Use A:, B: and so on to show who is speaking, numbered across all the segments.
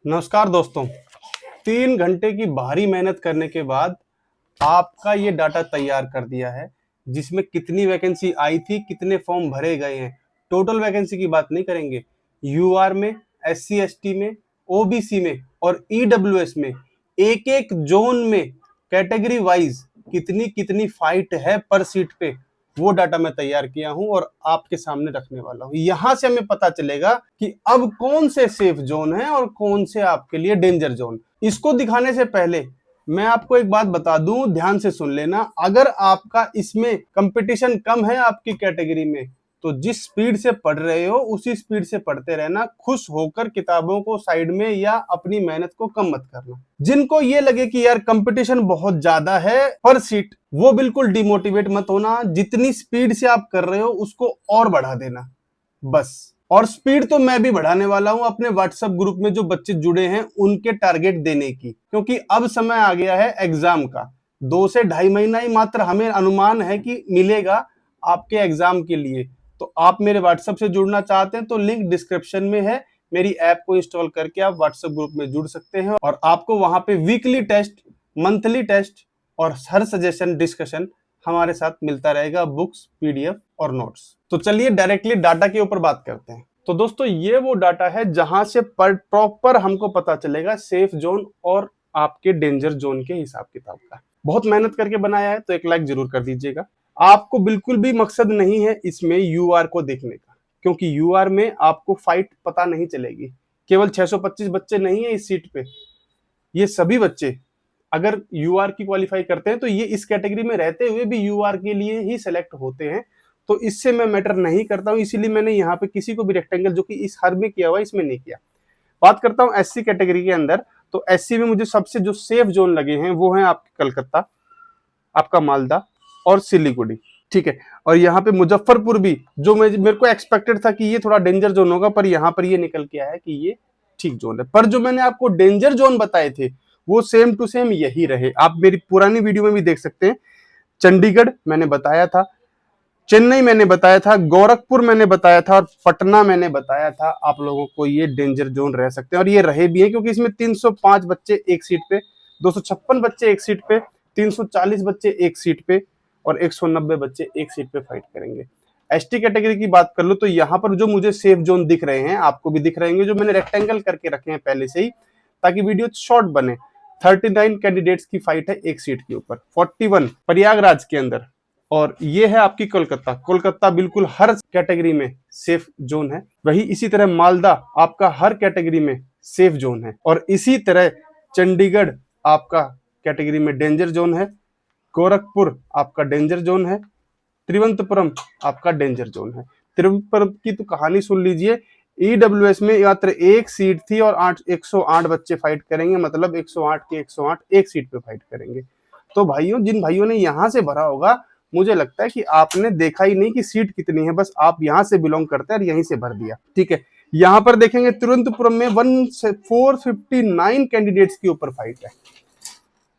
A: नमस्कार दोस्तों। 3 घंटे की भारी मेहनत करने के बाद आपका ये डाटा तैयार कर दिया है, जिसमें कितनी वैकेंसी आई थी, कितने फॉर्म भरे गए हैं। टोटल वैकेंसी की बात नहीं करेंगे, यूआर में, एससी एसटी में, ओबीसी में और ईडब्ल्यूएस में, एक एक जोन में कैटेगरी वाइज कितनी कितनी फाइट है पर सीट पे, वो डाटा मैं तैयार किया हूं और आपके सामने रखने वाला हूं। यहां से हमें पता चलेगा कि अब कौन से सेफ जोन है और कौन से आपके लिए डेंजर जोन। इसको दिखाने से पहले मैं आपको एक बात बता दूं, ध्यान से सुन लेना। अगर आपका इसमें कंपटीशन कम है आपकी कैटेगरी में, तो जिस स्पीड से पढ़ रहे हो उसी स्पीड से पढ़ते रहना, खुश होकर किताबों को साइड में या अपनी मेहनत को कम मत करना। जिनको ये लगे कि यार कंपटीशन बहुत ज्यादा है पर सीट, वो बिल्कुल डिमोटिवेट मत होना। जितनी स्पीड से आप कर रहे हो उसको और बढ़ा देना बस। और स्पीड तो मैं भी बढ़ाने वाला हूं अपने व्हाट्सएप ग्रुप में जो बच्चे जुड़े हैं उनके टारगेट देने की, क्योंकि अब समय आ गया है एग्जाम का। 2 से ढाई महीना ही मात्र हमें अनुमान है कि मिलेगा आपके एग्जाम के लिए। तो आप मेरे व्हाट्सएप से जुड़ना चाहते हैं तो लिंक डिस्क्रिप्शन में है। मेरी ऐप को इंस्टॉल करके आप व्हाट्सएप ग्रुप में जुड़ सकते हैं और आपको वहां पे वीकली टेस्ट, मंथली टेस्ट और हर सजेशन डिस्कशन हमारे साथ मिलता रहेगा, बुक्स, पीडीएफ और नोट्स। तो चलिए डायरेक्टली डाटा के ऊपर बात करते हैं। तो दोस्तों ये वो डाटा है जहां से प्रॉपर हमको पता चलेगा सेफ जोन और आपके डेंजर जोन के हिसाब किताब का। बहुत मेहनत करके बनाया है तो एक लाइक जरूर कर दीजिएगा। आपको बिल्कुल भी मकसद नहीं है इसमें यूआर को देखने का, क्योंकि यूआर में आपको फाइट पता नहीं चलेगी। केवल 625 बच्चे नहीं है इस सीट पे, ये सभी बच्चे अगर यूआर की क्वालिफाई करते हैं तो ये इस कैटेगरी में रहते हुए भी यूआर के लिए ही सेलेक्ट होते हैं। तो इससे मैं मैटर नहीं करता हूं, इसीलिए मैंने यहाँ पे किसी को भी रेक्टेंगल जो कि इस हर में किया हुआ है इसमें नहीं किया। बात करता हूं एससी कैटेगरी के अंदर, तो एससी में मुझे सबसे जो सेफ जोन लगे हैं वो है आपके कलकत्ता, आपका मालदा और सिलीगुड़ी। ठीक है, और यहाँ पे मुजफ्फरपुर भी, जो मेरे को एक्सपेक्टेड था कि ये थोड़ा डेंजर जोन होगा, पर यहाँ पर ये निकल के आया है कि ये ठीक जोन है। पर जो मैंने आपको डेंजर जोन बताए थे वो सेम टू सेम यही रहे। आप मेरी पुरानी वीडियो में भी देख सकते हैं। चंडीगढ़ मैंने बताया था, चेन्नई मैंने बताया था, गोरखपुर मैंने बताया था और पटना मैंने बताया था आप लोगों को ये डेंजर जोन रह सकते हैं। और ये रहे भी हैं, क्योंकि इसमें 305 बच्चे एक सीट पे, 256 बच्चे एक सीट पे, 340 बच्चे एक सीट पे और 190 बच्चे एक सीट पे फाइट करेंगे। एसटी कैटेगरी की बात कर लो तो यहाँ पर जो मुझे सेफ जोन दिख रहे हैं, आपको भी दिख रहे होंगे, जो मैंने रेक्टेंगल करके रखे हैं पहले से ही ताकि वीडियो शॉर्ट बने। 39 कैंडिडेट्स की फाइट है एक सीट के ऊपर, 41 प्रयागराज के अंदर। और ये है आपकी कोलकाता। कोलकाता बिल्कुल हर कैटेगरी में सेफ जोन है। वही इसी तरह मालदा आपका हर कैटेगरी में सेफ जोन है। और इसी तरह चंडीगढ़ आपका कैटेगरी में डेंजर जोन है, गोरखपुर आपका डेंजर जोन है, त्रिवंतपुरम आपका डेंजर जोन है। त्रिवंतपुरम की तो कहानी सुन लीजिए। ईडब्ल्यूएस में मात्र एक सीट थी और 108 बच्चे फाइट करेंगे, मतलब 108 के 108 एक सीट पे फाइट करेंगे। तो भाइयों, जिन भाइयों ने यहां से भरा होगा, मुझे लगता है कि आपने देखा ही नहीं कि सीट कितनी है, बस आप यहां से बिलोंग करते हैं और यहीं से भर दिया। ठीक है, यहां पर देखेंगे तिरुवनंतपुरम में 459 कैंडिडेट्स के ऊपर फाइट है,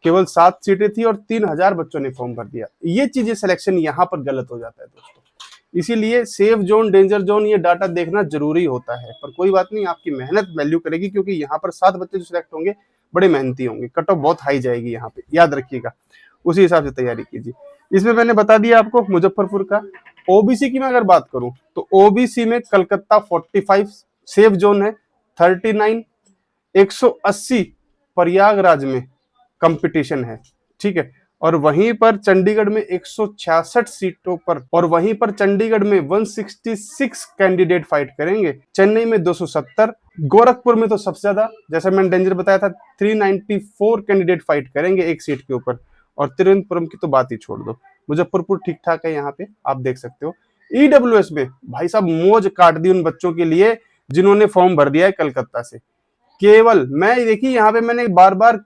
A: केवल 7 सीटें थी और 3000 बच्चों ने फॉर्म भर दिया। ये चीजें सिलेक्शन यहाँ पर गलत हो जाता है दोस्तों। इसीलिए सेफ जोन, डेंजर जोन, ये डाटा देखना जरूरी होता है। पर कोई बात नहीं, आपकी मेहनत वैल्यू करेगी, क्योंकि यहाँ पर 7 बच्चे जो सिलेक्ट होंगे बड़े मेहनती होंगे, कट ऑफ बहुत हाई जाएगी यहाँ पे, याद रखिएगा। उसी हिसाब से तैयारी कीजिए। इसमें मैंने बता दिया आपको मुजफ्फरपुर का। ओबीसी की मैं अगर बात करूं तो ओबीसी में कलकत्ता 45 सेफ जोन है, 39, 180 प्रयागराज में कंपटीशन है। ठीक है, और वहीं पर चंडीगढ़ में 166 सीटों पर, और वहीं पर चंडीगढ़ में 166 कैंडिडेट फाइट करेंगे। चेन्नई में 270, गोरखपुर में तो सबसे ज्यादा, जैसा मैंने डेंजर बताया था, 394 कैंडिडेट फाइट करेंगे एक सीट के ऊपर। और तिरुवनंतपुरम की तो बात ही छोड़ दो, मुजफ्फरपुर ठीक ठाक है, यहाँ पे आप देख सकते हो। ईडब्ल्यूएस में भाई साहब मौज काट दी उन बच्चों के लिए जिन्होंने फॉर्म भर दिया है कलकत्ता से। केवल मैं देखिए यहाँ पे मैंने बार बार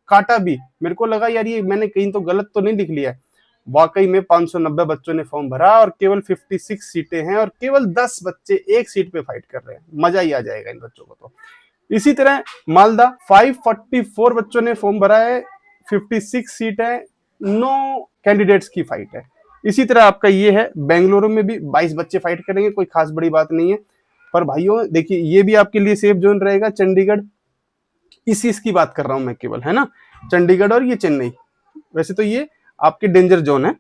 A: काटा भी, मेरे को लगा यार ये मैंने कहीं तो गलत तो नहीं लिख लिया है। वाकई में 590 बच्चों ने फॉर्म भरा और केवल 56 सीटें हैं और केवल 10 बच्चे एक सीट पे फाइट कर रहे हैं। मजा ही आ जाएगा इन बच्चों को तो। इसी तरह मालदा 544 बच्चों ने फॉर्म भरा है, 56 सीट है, 9 कैंडिडेट्स की फाइट है। इसी तरह आपका ये है बेंगलुरु में भी 22 बच्चे फाइट करेंगे, कोई खास बड़ी बात नहीं है। पर भाइयों देखिए, ये भी आपके लिए सेफ जोन रहेगा। चंडीगढ़ इसकी बात कर रहा हूं मैं केवल, है ना। चंडीगढ़ और ये चेन्नई, वैसे तो ये आपके डेंजर जोन है,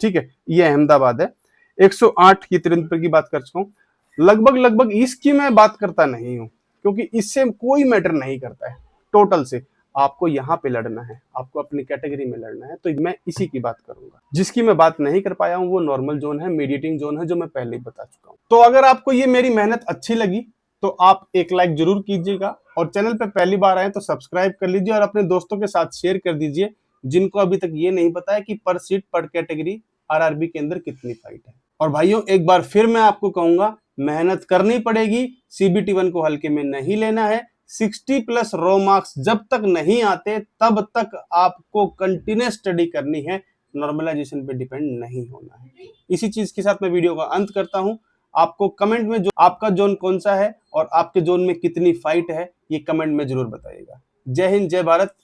A: ठीक है। ये अहमदाबाद है। 108 की तिरुवनंतपुरम की बात कर चुका हूँ। लगभग इसकी मैं बात करता नहीं हूँ, क्योंकि इससे कोई मैटर नहीं करता है टोटल से। आपको यहाँ पे लड़ना है, आपको अपनी कैटेगरी में लड़ना है, तो मैं इसी की बात करूंगा। जिसकी मैं बात नहीं कर पाया हूँ वो नॉर्मल जोन है, मीडिएटिंग जोन है, जो मैं पहले ही बता चुका हूँ। तो अगर आपको ये मेरी मेहनत अच्छी लगी तो आप एक लाइक जरूर कीजिएगा, और चैनल पे पहली बार आए तो सब्सक्राइब कर लीजिए, और अपने दोस्तों के साथ शेयर कर दीजिए जिनको अभी तक ये नहीं पता है कि पर सीट पर कैटेगरी आरआरबी के अंदर कितनी फाइट है। और भाइयों, एक बार फिर मैं आपको कहूंगा, मेहनत करनी पड़ेगी, सीबीटी 1 को हल्के में नहीं लेना है। 60+ रो मार्क्स जब तक नहीं आते तब तक आपको कंटिन्यूस स्टडी करनी है, नॉर्मलाइजेशन पे डिपेंड नहीं होना है। इसी चीज के साथ मैं वीडियो का अंत करता हूं। आपको कमेंट में जो आपका जोन कौन सा है और आपके जोन में कितनी फाइट है, ये कमेंट में जरूर बताइएगा। जय हिंद, जय भारत,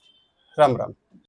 A: राम राम।